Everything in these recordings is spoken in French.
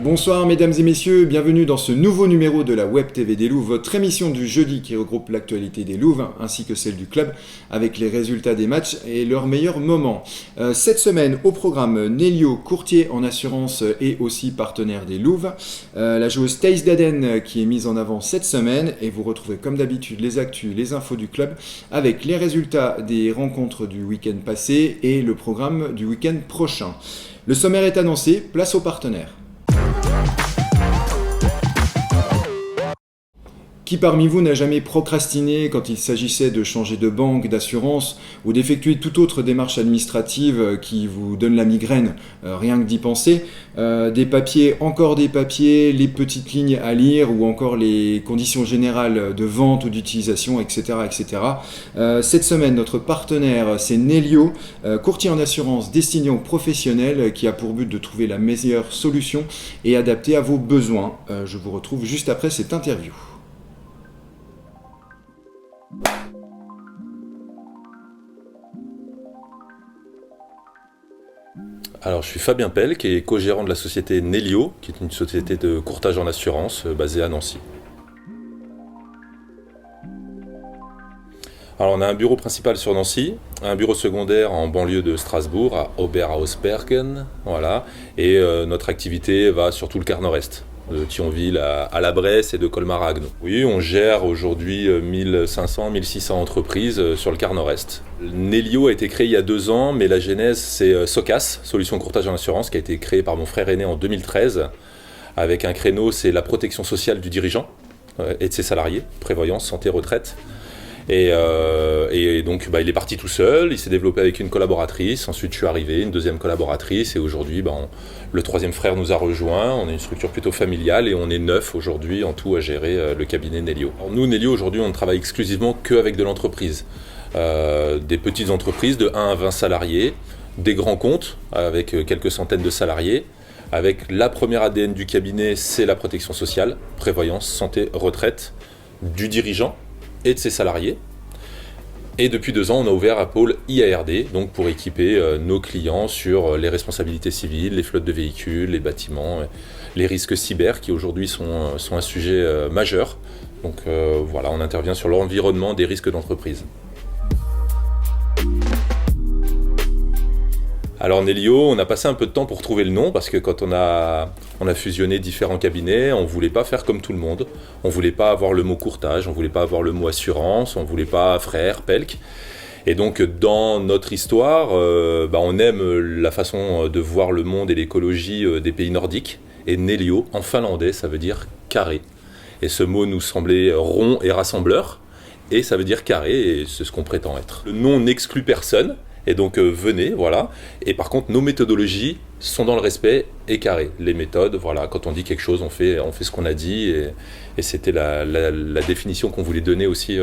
Bonsoir mesdames et messieurs, bienvenue dans ce nouveau numéro de la Web TV des Louves, votre émission du jeudi qui regroupe l'actualité des Louves ainsi que celle du club avec les résultats des matchs et leurs meilleurs moments. Cette semaine au programme Nélio, courtier en assurance et aussi partenaire des Louves, la joueuse Thaïs Daden qui est mise en avant cette semaine et vous retrouvez comme d'habitude les actus, les infos du club avec les résultats des rencontres du week-end passé et le programme du week-end prochain. Le sommaire est annoncé, place aux partenaires. Qui parmi vous n'a jamais procrastiné quand il s'agissait de changer de banque, d'assurance ou d'effectuer toute autre démarche administrative qui vous donne la migraine, rien que d'y penser, des papiers, encore des papiers, les petites lignes à lire ou encore les conditions générales de vente ou d'utilisation, etc. etc. Cette semaine, notre partenaire, c'est Nélio, courtier en assurance destiné aux professionnels qui a pour but de trouver la meilleure solution et adaptée à vos besoins. Je vous retrouve juste après cette interview. Alors, je suis Fabien Pell, qui est co-gérant de la société Nélio, qui est une société de courtage en assurance basée à Nancy. Alors, on a un bureau principal sur Nancy, un bureau secondaire en banlieue de Strasbourg, à Oberhausbergen, voilà, et notre activité va sur tout le quart nord-est, de Thionville à la Bresse et de Colmar à Haguenau. Oui, on gère aujourd'hui 1500-1600 entreprises sur le quart nord-est. Nélio a été créé il y a 2 ans, mais la genèse c'est SOCAS, Solution Courtage en Assurance, qui a été créé par mon frère aîné en 2013, avec un créneau, c'est la protection sociale du dirigeant et de ses salariés, prévoyance, santé, retraite. Et donc il est parti tout seul, il s'est développé avec une collaboratrice, ensuite je suis arrivé, une deuxième collaboratrice, et aujourd'hui le troisième frère nous a rejoints, on est une structure plutôt familiale et on est 9 aujourd'hui en tout à gérer le cabinet Nélio. Alors nous, Nélio, aujourd'hui, on ne travaille exclusivement qu'avec de l'entreprise, des petites entreprises de 1 à 20 salariés, des grands comptes avec quelques centaines de salariés, avec la première ADN du cabinet, c'est la protection sociale, prévoyance, santé, retraite du dirigeant et de ses salariés. Et depuis 2 ans, on a ouvert un pôle IARD, donc pour équiper nos clients sur les responsabilités civiles, les flottes de véhicules, les bâtiments, les risques cyber qui aujourd'hui sont un sujet majeur. Donc voilà, on intervient sur l'environnement des risques d'entreprise. Alors Nélio, on a passé un peu de temps pour trouver le nom parce que quand on a fusionné différents cabinets, on ne voulait pas faire comme tout le monde. On ne voulait pas avoir le mot courtage, on ne voulait pas avoir le mot assurance, on ne voulait pas frère, pelk. Et donc dans notre histoire, on aime la façon de voir le monde et l'écologie des pays nordiques. Et Nélio, en finlandais, ça veut dire carré. Et ce mot nous semblait rond et rassembleur. Et ça veut dire carré, et c'est ce qu'on prétend être. Le nom n'exclut personne. Et donc venez, voilà. Et par contre, nos méthodologies sont dans le respect et carré. Les méthodes, voilà, quand on dit quelque chose, on fait ce qu'on a dit. Et c'était la définition qu'on voulait donner aussi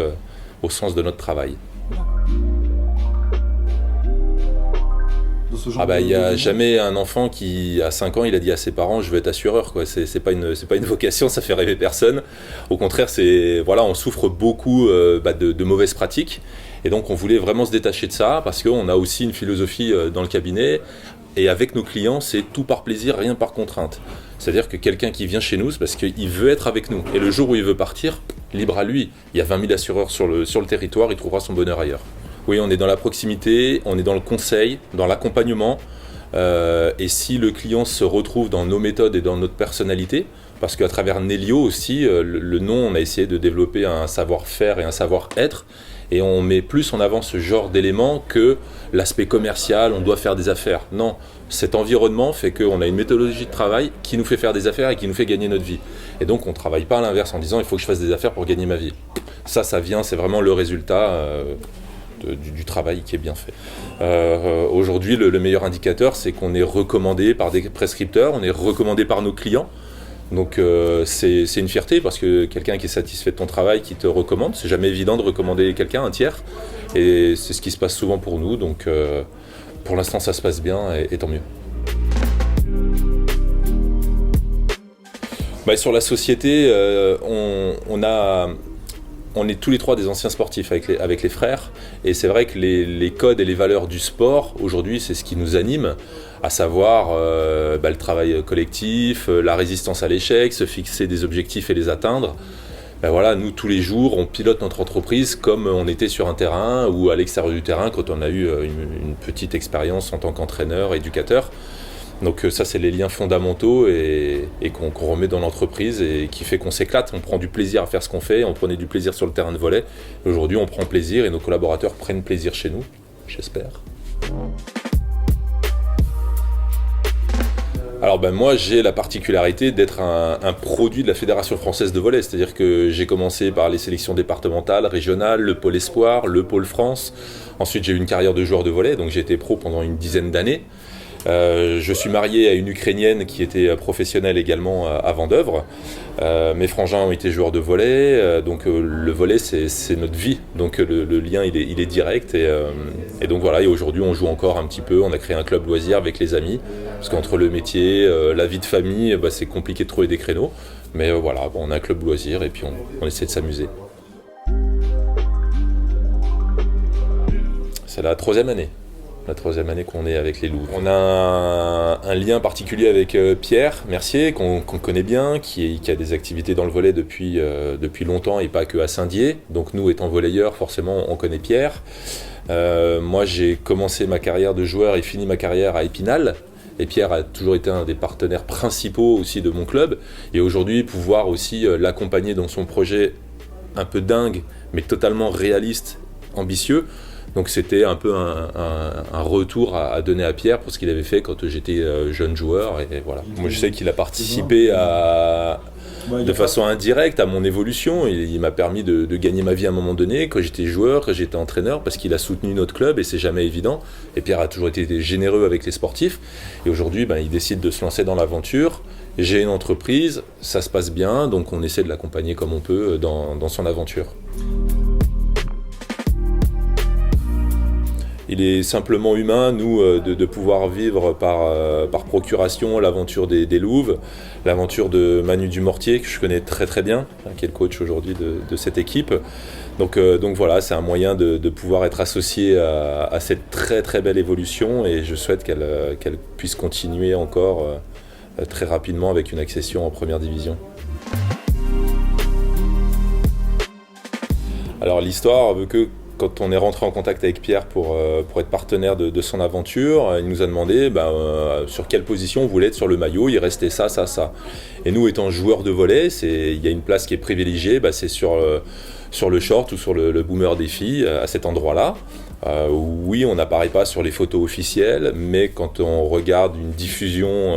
au sens de notre travail. Il n'y a jamais un enfant qui, à 5 ans, il a dit à ses parents « je veux être assureur ». C'est pas une vocation, ça fait rêver personne. Au contraire, on souffre beaucoup de mauvaises pratiques. Et donc on voulait vraiment se détacher de ça parce qu'on a aussi une philosophie dans le cabinet. Et avec nos clients, c'est tout par plaisir, rien par contrainte. C'est-à-dire que quelqu'un qui vient chez nous, c'est parce qu'il veut être avec nous. Et le jour où il veut partir, libre à lui. Il y a 20 000 assureurs sur le territoire, il trouvera son bonheur ailleurs. Oui, on est dans la proximité, on est dans le conseil, dans l'accompagnement. Et si le client se retrouve dans nos méthodes et dans notre personnalité, parce qu'à travers Nélio aussi, le nom, on a essayé de développer un savoir-faire et un savoir-être. Et on met plus en avant ce genre d'éléments que l'aspect commercial, on doit faire des affaires. Non, cet environnement fait qu'on a une méthodologie de travail qui nous fait faire des affaires et qui nous fait gagner notre vie. Et donc on ne travaille pas à l'inverse en disant il faut que je fasse des affaires pour gagner ma vie. Ça vient, c'est vraiment le résultat du travail qui est bien fait. Aujourd'hui, le meilleur indicateur, c'est qu'on est recommandé par des prescripteurs, on est recommandé par nos clients. Donc c'est une fierté parce que quelqu'un qui est satisfait de ton travail, qui te recommande, c'est jamais évident de recommander quelqu'un, un tiers, et c'est ce qui se passe souvent pour nous, donc pour l'instant ça se passe bien et tant mieux. Sur la société, on a on est tous les trois des anciens sportifs avec les frères, et c'est vrai que les codes et les valeurs du sport, aujourd'hui, c'est ce qui nous anime, à savoir le travail collectif, la résistance à l'échec, se fixer des objectifs et les atteindre. Ben voilà, nous, tous les jours, on pilote notre entreprise comme on était sur un terrain ou à l'extérieur du terrain quand on a eu une petite expérience en tant qu'entraîneur, éducateur. Donc ça, c'est les liens fondamentaux et qu'on remet dans l'entreprise et qui fait qu'on s'éclate. On prend du plaisir à faire ce qu'on fait, on prenait du plaisir sur le terrain de volley. Aujourd'hui, on prend plaisir et nos collaborateurs prennent plaisir chez nous, j'espère. Alors moi, j'ai la particularité d'être un produit de la Fédération française de volley, c'est-à-dire que j'ai commencé par les sélections départementales, régionales, le pôle espoir, le pôle France. Ensuite, j'ai eu une carrière de joueur de volley, donc j'ai été pro pendant une dizaine d'années. Je suis marié à une Ukrainienne qui était professionnelle également à Vendeuvre. Mes frangins ont été joueurs de volley, donc le volley c'est notre vie, donc le lien il est direct et donc voilà, et aujourd'hui on joue encore un petit peu, on a créé un club loisir avec les amis, parce qu'entre le métier, la vie de famille, c'est compliqué de trouver des créneaux, mais voilà, on a un club loisir et puis on essaie de s'amuser. C'est la troisième année qu'on est avec les Loups. On a un lien particulier avec Pierre Mercier, qu'on connaît bien, qui a des activités dans le volley depuis longtemps et pas que à Saint-Dié. Donc nous, étant volleyeurs, forcément, on connaît Pierre. Moi, j'ai commencé ma carrière de joueur et fini ma carrière à Épinal. Et Pierre a toujours été un des partenaires principaux aussi de mon club. Et aujourd'hui, pouvoir aussi l'accompagner dans son projet un peu dingue, mais totalement réaliste, ambitieux. Donc c'était un peu un retour à donner à Pierre pour ce qu'il avait fait quand j'étais jeune joueur. Et voilà. Moi je sais qu'il a participé de façon indirecte à mon évolution. Il m'a permis de gagner ma vie à un moment donné, quand j'étais joueur, quand j'étais entraîneur, parce qu'il a soutenu notre club et c'est jamais évident. Et Pierre a toujours été généreux avec les sportifs. Et aujourd'hui, il décide de se lancer dans l'aventure. J'ai une entreprise, ça se passe bien, donc on essaie de l'accompagner comme on peut dans son aventure. Il est simplement humain, nous, de pouvoir vivre par procuration l'aventure des Louves, l'aventure de Manu Dumortier, que je connais très très bien, qui est le coach aujourd'hui de cette équipe. Donc voilà, c'est un moyen de pouvoir être associé à cette très très belle évolution et je souhaite qu'elle puisse continuer encore très rapidement avec une accession en première division. Alors l'histoire veut que quand on est rentré en contact avec Pierre pour être partenaire de son aventure, il nous a demandé sur quelle position on voulait être sur le maillot, il restait ça. Et nous étant joueurs de volley, il y a une place qui est privilégiée, c'est sur le short ou sur le boomer des filles, à cet endroit-là. Oui, on n'apparaît pas sur les photos officielles, mais quand on regarde une diffusion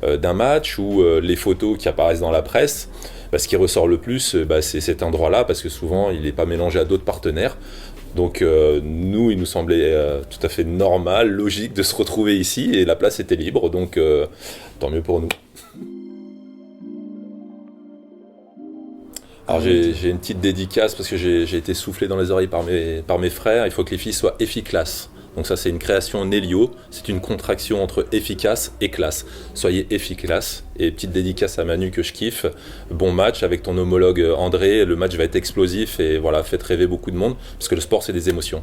d'un match ou les photos qui apparaissent dans la presse, ce qui ressort le plus, c'est cet endroit-là, parce que souvent, il n'est pas mélangé à d'autres partenaires. Donc nous, il nous semblait tout à fait normal, logique de se retrouver ici, et la place était libre, donc tant mieux pour nous. Alors j'ai une petite dédicace, parce que j'ai été soufflé dans les oreilles par mes frères, il faut que les filles soient efficaces. Donc ça c'est une création Nélio, c'est une contraction entre efficace et classe. Soyez efficace, et petite dédicace à Manu que je kiffe. Bon match avec ton homologue André, le match va être explosif et voilà, faites rêver beaucoup de monde, parce que le sport c'est des émotions.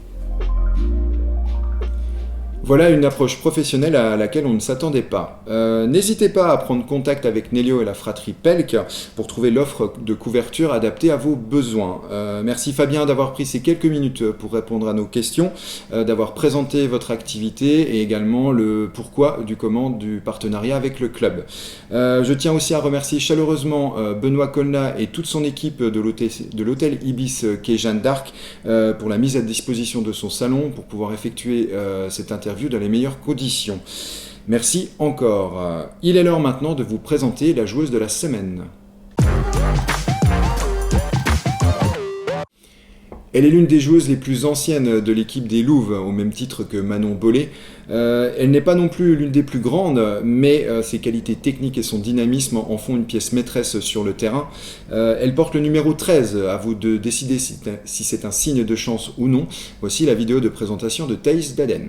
Voilà une approche professionnelle à laquelle on ne s'attendait pas. N'hésitez pas à prendre contact avec Nélio et la fratrie Pelk pour trouver l'offre de couverture adaptée à vos besoins. Merci Fabien d'avoir pris ces quelques minutes pour répondre à nos questions, d'avoir présenté votre activité et également le pourquoi du comment du partenariat avec le club. Je tiens aussi à remercier chaleureusement Benoît Colna et toute son équipe de l'hôtel Ibis quai Jeanne d'Arc pour la mise à disposition de son salon pour pouvoir effectuer cette interview dans les meilleures conditions. Merci encore. Il est l'heure maintenant de vous présenter la joueuse de la semaine. Elle est l'une des joueuses les plus anciennes de l'équipe des Louves, au même titre que Manon Bollet. Elle n'est pas non plus l'une des plus grandes, mais ses qualités techniques et son dynamisme en font une pièce maîtresse sur le terrain. Elle porte le numéro 13, à vous de décider si c'est un signe de chance ou non. Voici la vidéo de présentation de Thaïs Daden.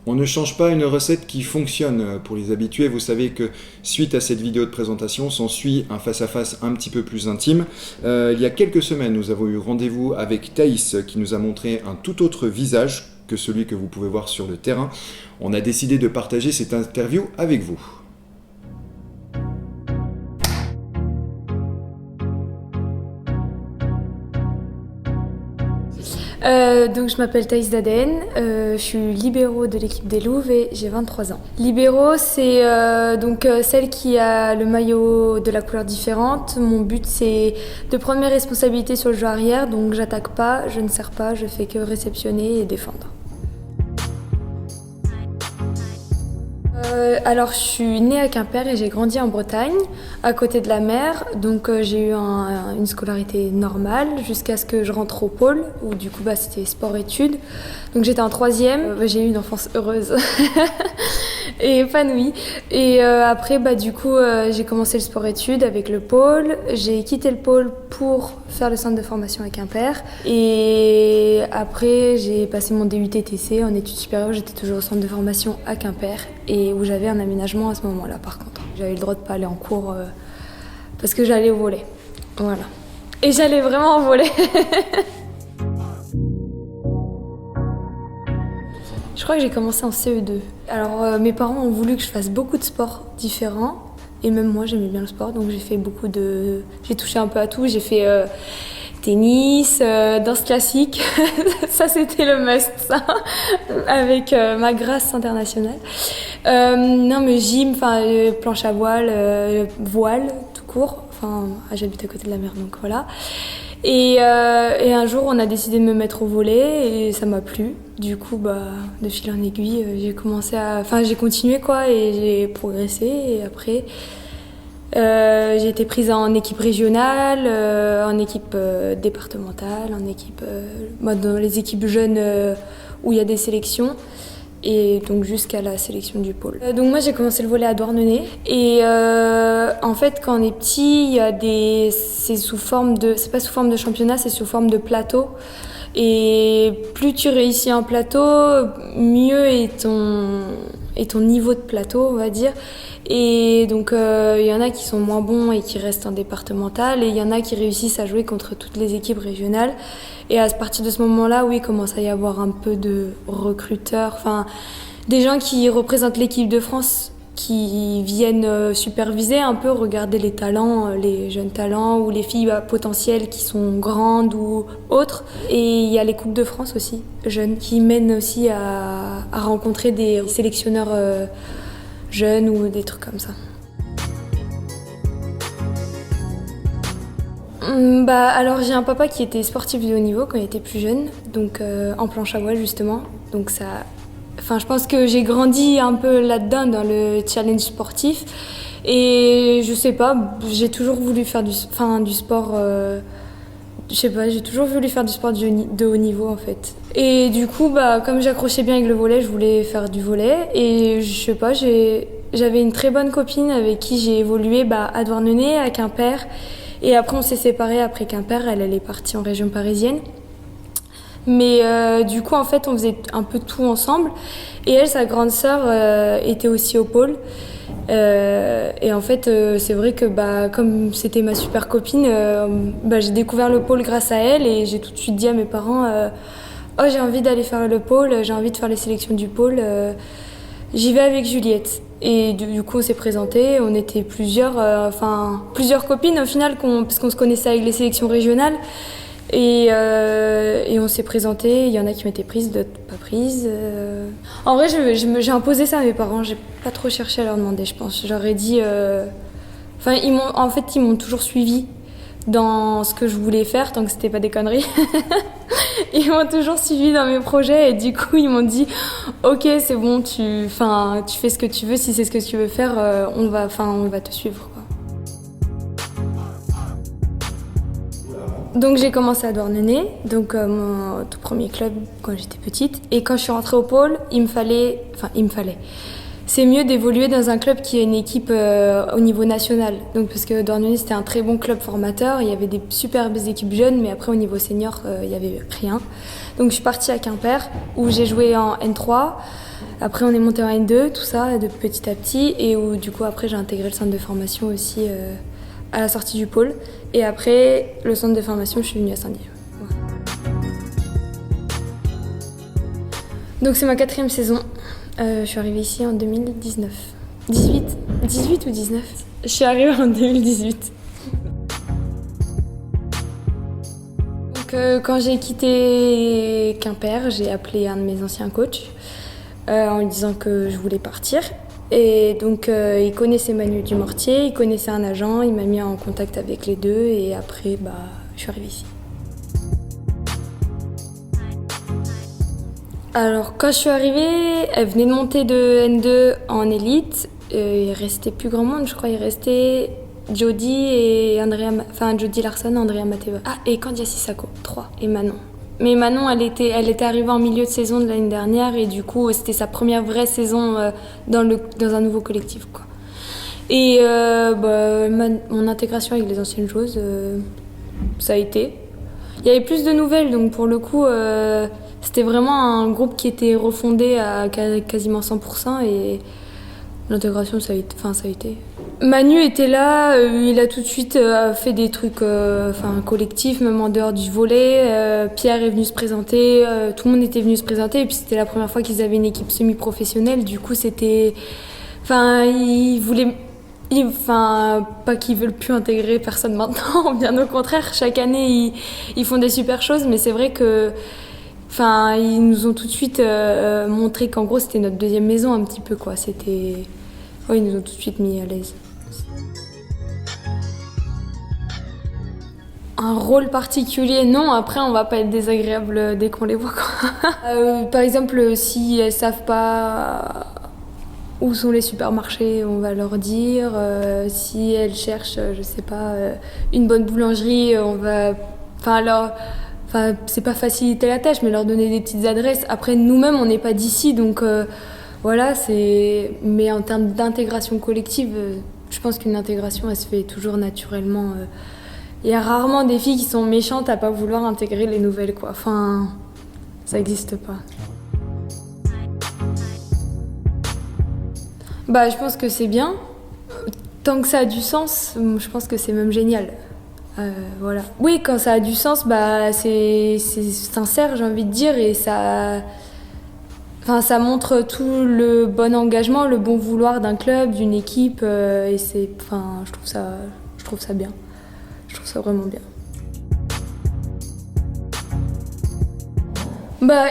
On ne change pas une recette qui fonctionne. Pour les habitués, vous savez que suite à cette vidéo de présentation, s'ensuit un face-à-face un petit peu plus intime. Il y a quelques semaines, nous avons eu rendez-vous avec Thaïs qui nous a montré un tout autre visage que celui que vous pouvez voir sur le terrain. On a décidé de partager cette interview avec vous. Donc je m'appelle Thaïs Daden, je suis libéro de l'équipe des Louves et j'ai 23 ans. Libéro, c'est celle qui a le maillot de la couleur différente. Mon but, c'est de prendre mes responsabilités sur le jeu arrière, donc j'attaque pas, je ne sers pas, je fais que réceptionner et défendre. Alors je suis née à Quimper et j'ai grandi en Bretagne, à côté de la mer, donc j'ai eu une scolarité normale jusqu'à ce que je rentre au pôle, où du coup c'était sport-études. Donc j'étais en 3e, j'ai eu une enfance heureuse et épanouie. Et après j'ai commencé le sport-études avec le pôle, j'ai quitté le pôle pour faire le centre de formation à Quimper. Et après j'ai passé mon DUT-TC en études supérieures, j'étais toujours au centre de formation à Quimper et où j'avais un aménagement à ce moment-là par contre. J'avais le droit de pas aller en cours parce que j'allais au volley. Voilà. Et j'allais vraiment au volley. Je crois que j'ai commencé en CE2. Alors mes parents ont voulu que je fasse beaucoup de sports différents et même moi j'aimais bien le sport donc j'ai touché un peu à tout. J'ai fait tennis, danse classique, ça c'était le must ça, avec ma grâce internationale. Non mais gym, planche à voile, voile tout court, j'habite à côté de la mer donc voilà. Et un jour on a décidé de me mettre au volley et ça m'a plu. Du coup de fil en aiguille j'ai continué quoi et j'ai progressé et après j'ai été prise en équipe régionale, en équipe départementale, en équipe dans les équipes jeunes où il y a des sélections et donc jusqu'à la sélection du pôle. Donc moi j'ai commencé le volley à Douarnenez et en fait quand on est petit, c'est pas sous forme de championnat, c'est sous forme de plateau. Et plus tu réussis un plateau, mieux est ton niveau de plateau, on va dire. Et donc il y en a qui sont moins bons et qui restent en départemental et il y en a qui réussissent à jouer contre toutes les équipes régionales. Et à partir de ce moment-là, oui, il commence à y avoir un peu de recruteurs, des gens qui représentent l'équipe de France qui viennent superviser un peu, regarder les talents, les jeunes talents ou les filles potentielles qui sont grandes ou autres. Et il y a les Coupes de France aussi, jeunes, qui mènent aussi à rencontrer des sélectionneurs jeunes ou des trucs comme ça. Alors j'ai un papa qui était sportif de haut niveau quand il était plus jeune, donc en planche à voile justement, donc ça... je pense que j'ai grandi un peu là-dedans dans le challenge sportif et je sais pas, j'ai toujours voulu faire du sport, j'ai toujours voulu faire du sport de haut niveau en fait. Et du coup, comme j'accrochais bien avec le volley, je voulais faire du volley et je sais pas, j'avais une très bonne copine avec qui j'ai évolué à Douarnenez, à Quimper et après on s'est séparés après Quimper, elle est partie en région parisienne. Mais du coup, en fait, on faisait un peu tout ensemble. Et elle, sa grande sœur, était aussi au pôle. Et en fait, c'est vrai que comme c'était ma super copine, j'ai découvert le pôle grâce à elle. Et j'ai tout de suite dit à mes parents, oh, j'ai envie d'aller faire le pôle, j'ai envie de faire les sélections du pôle. J'y vais avec Juliette. Et du coup, on s'est présentés. On était plusieurs copines au final, parce qu'on se connaissait avec les sélections régionales. Et on s'est présenté, il y en a qui m'étaient prises, d'autres pas prises. En vrai, j'ai imposé ça à mes parents, j'ai pas trop cherché à leur demander, je pense. Je leur ai dit... ils m'ont toujours suivi dans ce que je voulais faire, tant que c'était pas des conneries. Ils m'ont toujours suivi dans mes projets et du coup, ils m'ont dit « Ok, c'est bon, tu fais ce que tu veux, si c'est ce que tu veux faire, on va te suivre. » Donc j'ai commencé à Douarnenez, donc mon tout premier club quand j'étais petite. Et quand je suis rentrée au pôle, il me fallait. C'est mieux d'évoluer dans un club qui a une équipe au niveau national. Donc parce que Douarnenez c'était un très bon club formateur, il y avait des superbes équipes jeunes, mais après au niveau senior il y avait rien. Donc je suis partie à Quimper où j'ai joué en N3. Après, on est monté en N2, tout ça, de petit à petit. Et où, du coup, après, j'ai intégré le centre de formation aussi à la sortie du pôle. Et après, le centre de formation, je suis venue à Saint-Dié. Donc, c'est ma 4e saison. Je suis arrivée ici en 2019. 18 ou 19 ? Je suis arrivée en 2018. Donc, quand j'ai quitté Quimper, j'ai appelé un de mes anciens coachs en lui disant que je voulais partir. Et donc, il connaissait Manu Dumortier, il connaissait un agent, il m'a mis en contact avec les deux et après, je suis arrivée ici. Alors, quand je suis arrivée, elle venait de monter de N2 en élite. Il restait plus grand monde, je crois. Il restait Jody et Jody Larson, Andrea Matteo. Ah, et Candia Sissako, 3. Et Manon. Mais Manon, elle était arrivée en milieu de saison de l'année dernière et du coup, c'était sa première vraie saison dans un nouveau collectif, quoi. Et mon intégration avec les anciennes choses, ça a été. Il y avait plus de nouvelles, donc pour le coup, c'était vraiment un groupe qui était refondé à quasiment 100% et l'intégration, ça a été. Manu était là, il a tout de suite fait des trucs collectifs, même en dehors du volley. Pierre est venu se présenter, tout le monde était venu se présenter et puis c'était la première fois qu'ils avaient une équipe semi-professionnelle. Du coup, c'était... ils voulaient... pas qu'ils veulent plus intégrer personne maintenant, bien au contraire. Chaque année, ils font des super choses, mais c'est vrai que... ils nous ont tout de suite montré qu'en gros, c'était notre deuxième maison un petit peu, quoi. Ils nous ont tout de suite mis à l'aise. Un rôle particulier, non. Après, on va pas être désagréable dès qu'on les voit, quoi. Par exemple, si elles savent pas où sont les supermarchés, on va leur dire. Si elles cherchent, je sais pas, une bonne boulangerie, on va... c'est pas faciliter la tâche, mais leur donner des petites adresses. Après, nous-mêmes, on n'est pas d'ici, donc voilà, mais en termes d'intégration collective, je pense qu'une intégration, elle se fait toujours naturellement. Il y a rarement des filles qui sont méchantes à pas vouloir intégrer les nouvelles, quoi. Ça n'existe pas. Je pense que c'est bien. Tant que ça a du sens, je pense que c'est même génial. Voilà. Oui, quand ça a du sens, c'est sincère, j'ai envie de dire, et ça montre tout le bon engagement, le bon vouloir d'un club, d'une équipe, et je trouve ça bien. Je trouve ça vraiment bien.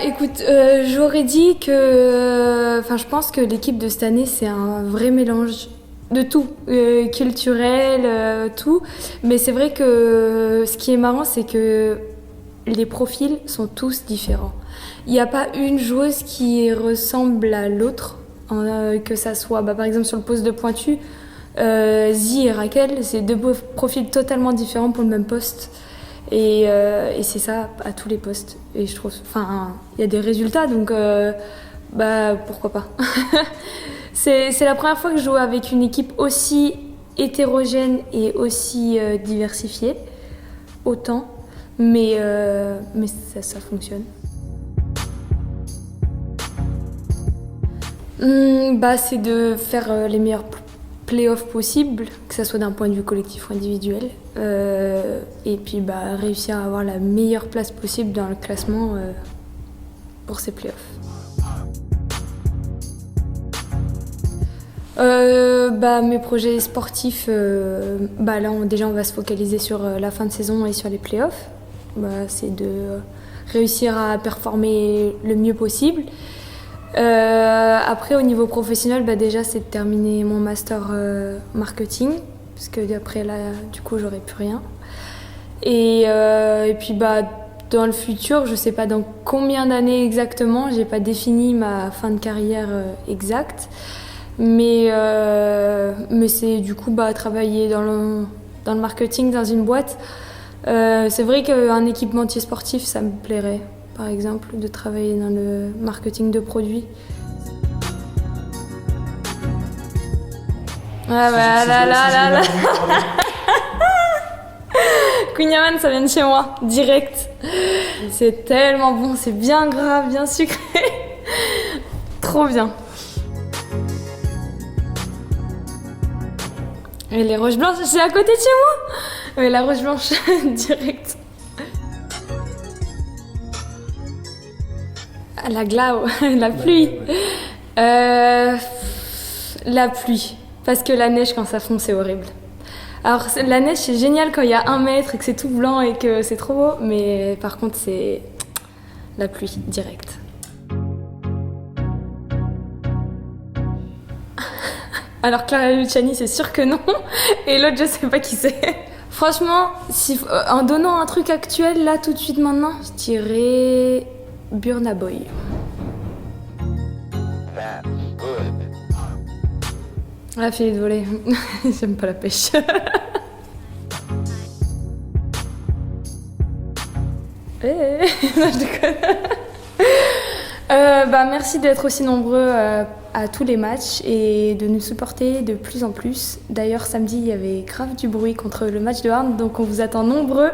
Écoute, j'aurais dit que... je pense que l'équipe de cette année, c'est un vrai mélange de tout, culturel, tout. Mais c'est vrai que ce qui est marrant, c'est que les profils sont tous différents. Il n'y a pas une joueuse qui ressemble à l'autre, que ça soit, par exemple, sur le poste de pointu, Zi et Raquel, c'est deux profils totalement différents pour le même poste. Et c'est ça à tous les postes. Et je trouve, il y a des résultats, donc pourquoi pas. C'est la première fois que je joue avec une équipe aussi hétérogène et aussi diversifiée, autant, mais ça fonctionne. C'est de faire les meilleurs playoffs possibles, que ce soit d'un point de vue collectif ou individuel, et puis réussir à avoir la meilleure place possible dans le classement pour ces playoffs. Mes projets sportifs, là on va se focaliser sur la fin de saison et sur les playoffs. C'est de réussir à performer le mieux possible. Après au niveau professionnel, déjà c'est de terminer mon master marketing, parce que après là du coup j'aurai plus rien. Et puis dans le futur, je sais pas dans combien d'années exactement, j'ai pas défini ma fin de carrière exacte. Mais c'est du coup travailler dans le marketing dans une boîte. C'est vrai qu'un équipementier sportif, ça me plairait, par exemple, de travailler dans le marketing de produits. Là. Queen Yaman, ça vient de chez moi, direct. C'est tellement bon, c'est bien gras, bien sucré. trop bien. Et les roches blanches, c'est à côté de chez moi. La roche blanche, direct. La glau, la pluie. La pluie. Parce que la neige, quand ça fond, c'est horrible. Alors, la neige, c'est génial quand il y a 1 mètre et que c'est tout blanc et que c'est trop beau. Mais par contre, c'est la pluie, direct. Alors Clara Luciani, c'est sûr que non. Et l'autre, je sais pas qui c'est. Franchement, en donnant un truc actuel, là, tout de suite, maintenant, je dirais Burna Boy. La fille de voler. J'aime pas la pêche. Non, je déconne. Merci d'être aussi nombreux à tous les matchs et de nous supporter de plus en plus. D'ailleurs, samedi, il y avait grave du bruit contre le match de Arnes, donc on vous attend nombreux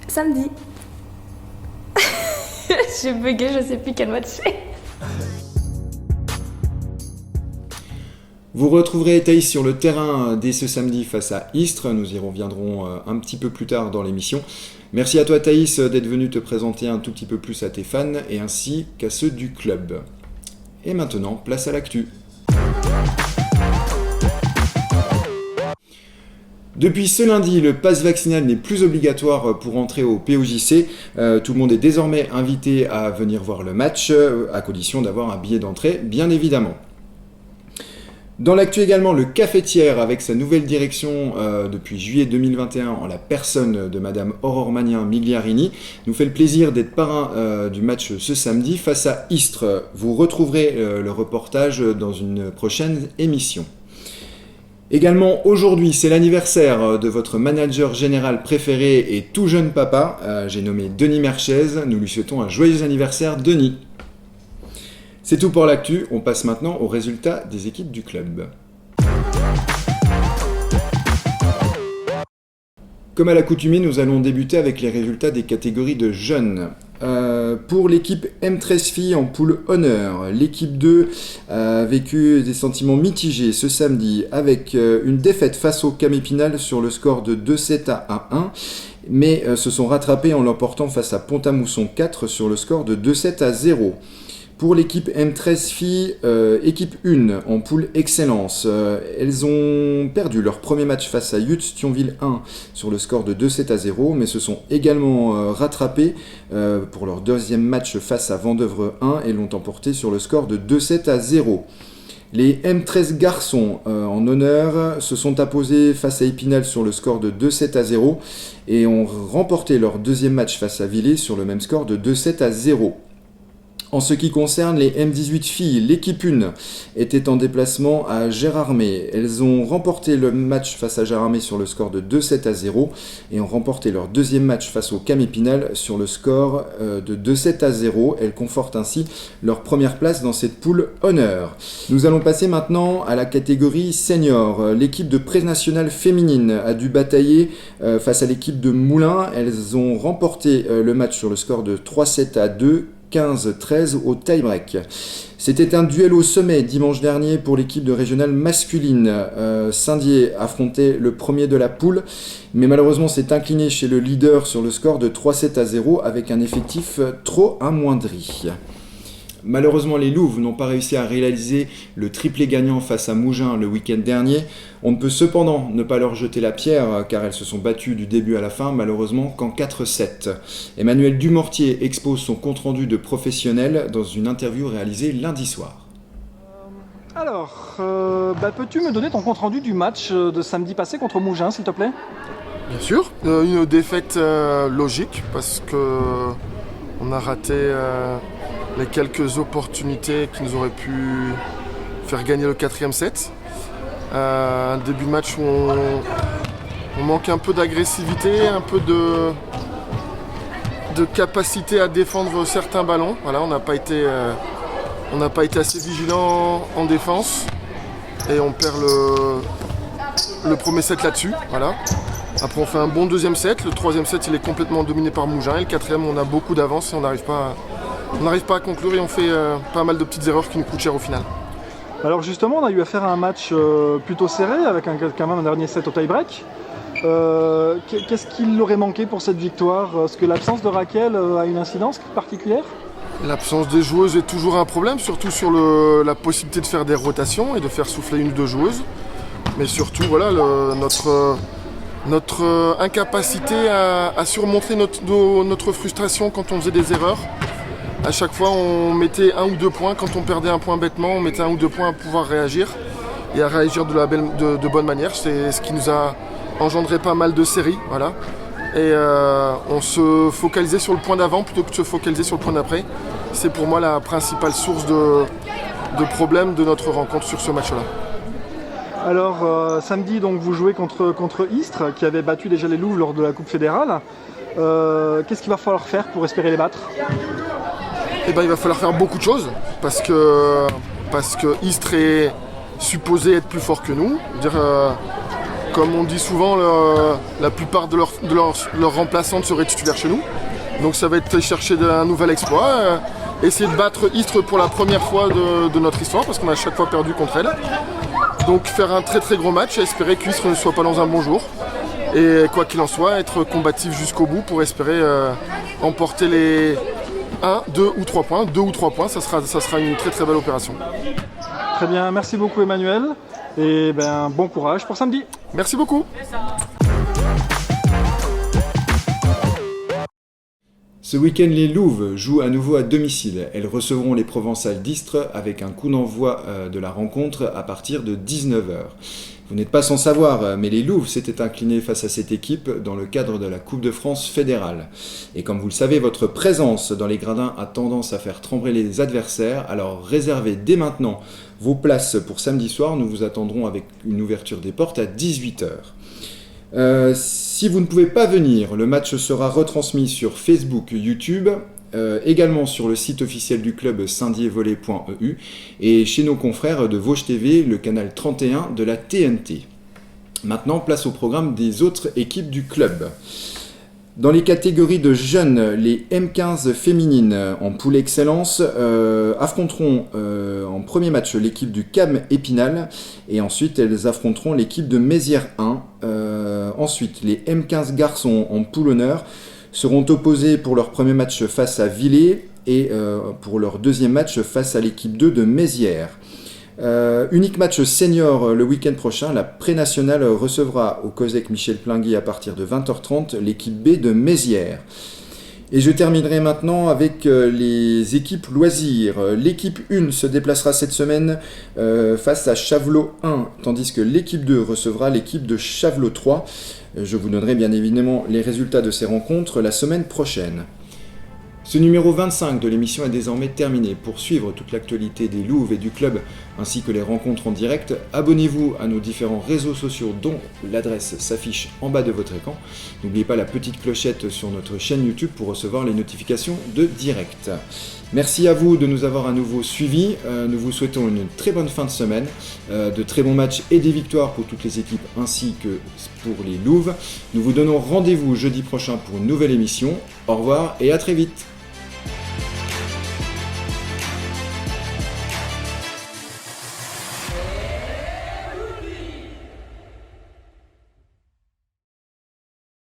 samedi. J'ai bugué, je sais plus quel match c'est. Vous retrouverez Thaïs sur le terrain dès ce samedi face à Istres. Nous y reviendrons un petit peu plus tard dans l'émission. Merci à toi Thaïs d'être venue te présenter un tout petit peu plus à tes fans et ainsi qu'à ceux du club. Et maintenant, place à l'actu. Depuis ce lundi, le pass vaccinal n'est plus obligatoire pour entrer au POJC. Tout le monde est désormais invité à venir voir le match, à condition d'avoir un billet d'entrée, bien évidemment. Dans l'actu également, le Cafetière, avec sa nouvelle direction depuis juillet 2021 en la personne de Madame Aurore Magnien-Migliarini, nous fait le plaisir d'être parrain du match ce samedi face à Istres. Vous retrouverez le reportage dans une prochaine émission. Également aujourd'hui, c'est l'anniversaire de votre manager général préféré et tout jeune papa, j'ai nommé Denis Merchez. Nous lui souhaitons un joyeux anniversaire, Denis. C'est tout pour l'actu, on passe maintenant aux résultats des équipes du club. Comme à l'accoutumée, nous allons débuter avec les résultats des catégories de jeunes. Pour l'équipe M13 filles en poule honneur, l'équipe 2 a vécu des sentiments mitigés ce samedi avec une défaite face au Cam Épinal sur le score de 2-7 à 1-1, mais se sont rattrapés en l'emportant face à Pont-à-Mousson 4 sur le score de 2-7 à 0. Pour l'équipe M13 filles, équipe 1 en poule excellence, elles ont perdu leur premier match face à Yutz Thionville 1 sur le score de 2-7 à 0, mais se sont également rattrapées pour leur deuxième match face à Vendeuvre 1 et l'ont emporté sur le score de 2-7 à 0. Les M13 garçons en honneur se sont imposés face à Épinal sur le score de 2-7 à 0 et ont remporté leur deuxième match face à Villers sur le même score de 2-7 à 0. En ce qui concerne les M18 filles, l'équipe 1 était en déplacement à Gérardmer. Elles ont remporté le match face à Gérardmer sur le score de 2-7 à 0 et ont remporté leur deuxième match face au Cam Épinal sur le score de 2-7 à 0. Elles confortent ainsi leur première place dans cette poule honneur. Nous allons passer maintenant à la catégorie senior. L'équipe de pré-nationale féminine a dû batailler face à l'équipe de Moulins. Elles ont remporté le match sur le score de 3-7 à 2. 15-13 au tie-break. C'était un duel au sommet dimanche dernier pour l'équipe de régionale masculine. Saint-Dié affrontait le premier de la poule, mais malheureusement s'est incliné chez le leader sur le score de 3-7 à 0 avec un effectif trop amoindri. Malheureusement, les Louves n'ont pas réussi à réaliser le triplé gagnant face à Mougins le week-end dernier. On ne peut cependant ne pas leur jeter la pierre car elles se sont battues du début à la fin, malheureusement qu'en 4-7. Emmanuel Dumortier expose son compte-rendu de professionnel dans une interview réalisée lundi soir. Alors, peux-tu me donner ton compte-rendu du match de samedi passé contre Mougins, s'il te plaît ? Bien sûr, une défaite logique parce que on a raté les quelques opportunités qui nous auraient pu faire gagner le 4e set. Un début de match où on manque un peu d'agressivité, un peu de capacité à défendre certains ballons. Voilà, on n'a pas été assez vigilant en défense et on perd le premier set là-dessus. Voilà. Après on fait un bon deuxième set, le troisième set il est complètement dominé par Mougins et le quatrième on a beaucoup d'avance et on n'arrive pas on n'arrive pas à conclure et on fait pas mal de petites erreurs qui nous coûtent cher au final. Alors justement, on a eu affaire à un match plutôt serré, avec quand même un dernier set au tie-break. Qu'est-ce qu'il aurait manqué pour cette victoire? Est-ce que l'absence de Raquel a une incidence particulière? L'absence des joueuses est toujours un problème, surtout sur la possibilité de faire des rotations et de faire souffler une ou deux joueuses. Mais surtout, voilà, notre incapacité à surmonter notre frustration quand on faisait des erreurs. À chaque fois, on mettait 1 ou 2 points. Quand on perdait un point bêtement, on mettait 1 ou 2 points à pouvoir réagir et à réagir de bonne manière. C'est ce qui nous a engendré pas mal de séries. Voilà. Et on se focalisait sur le point d'avant plutôt que de se focaliser sur le point d'après. C'est pour moi la principale source de problème de notre rencontre sur ce match-là. Alors samedi, donc, vous jouez contre Istres, qui avait battu déjà les Loups lors de la Coupe fédérale. Qu'est-ce qu'il va falloir faire pour espérer les battre? Eh ben, il va falloir faire beaucoup de choses parce que Istres est supposé être plus fort que nous. Comme on dit souvent, la plupart de leurs remplaçantes seraient titulaires chez nous. Donc ça va être chercher un nouvel exploit, essayer de battre Istres pour la première fois de notre histoire parce qu'on a à chaque fois perdu contre elle. Donc faire un très très gros match et espérer qu'Istres ne soit pas dans un bon jour. Et quoi qu'il en soit, être combatif jusqu'au bout pour espérer emporter les 1, 2 ou 3 points. 2 ou 3 points, ça sera une très très belle opération. Très bien, merci beaucoup Emmanuel. Et bon courage pour samedi. Merci beaucoup. Ce week-end, les Louves jouent à nouveau à domicile. Elles recevront les Provençales d'Istres avec un coup d'envoi de la rencontre à partir de 19h. Vous n'êtes pas sans savoir, mais les Louves s'étaient inclinés face à cette équipe dans le cadre de la Coupe de France fédérale. Et comme vous le savez, votre présence dans les gradins a tendance à faire trembler les adversaires, alors réservez dès maintenant vos places pour samedi soir. Nous vous attendrons avec une ouverture des portes à 18h. Si vous ne pouvez pas venir, le match sera retransmis sur Facebook, YouTube, également sur le site officiel du club saindiervolley.eu et chez nos confrères de Vosges TV, le canal 31 de la TNT. Maintenant, place au programme des autres équipes du club. Dans les catégories de jeunes, les M15 féminines en poule excellence affronteront en premier match l'équipe du CAM Épinal et ensuite elles affronteront l'équipe de Mézières 1. Ensuite, les M15 garçons en poule honneur seront opposés pour leur premier match face à Villers et pour leur deuxième match face à l'équipe 2 de Mézières. Unique match senior le week-end prochain, la pré-nationale recevra au COSEC Michel Plinguy à partir de 20h30 l'équipe B de Mézières. Et je terminerai maintenant avec les équipes loisirs. L'équipe 1 se déplacera cette semaine face à Chavelot 1, tandis que l'équipe 2 recevra l'équipe de Chavelot 3. Je vous donnerai bien évidemment les résultats de ces rencontres la semaine prochaine. Ce numéro 25 de l'émission est désormais terminé. Pour suivre toute l'actualité des Louves et du club, ainsi que les rencontres en direct, abonnez-vous à nos différents réseaux sociaux dont l'adresse s'affiche en bas de votre écran. N'oubliez pas la petite clochette sur notre chaîne YouTube pour recevoir les notifications de direct. Merci à vous de nous avoir à nouveau suivis. Nous vous souhaitons une très bonne fin de semaine, de très bons matchs et des victoires pour toutes les équipes ainsi que pour les Louves. Nous vous donnons rendez-vous jeudi prochain pour une nouvelle émission. Au revoir et à très vite.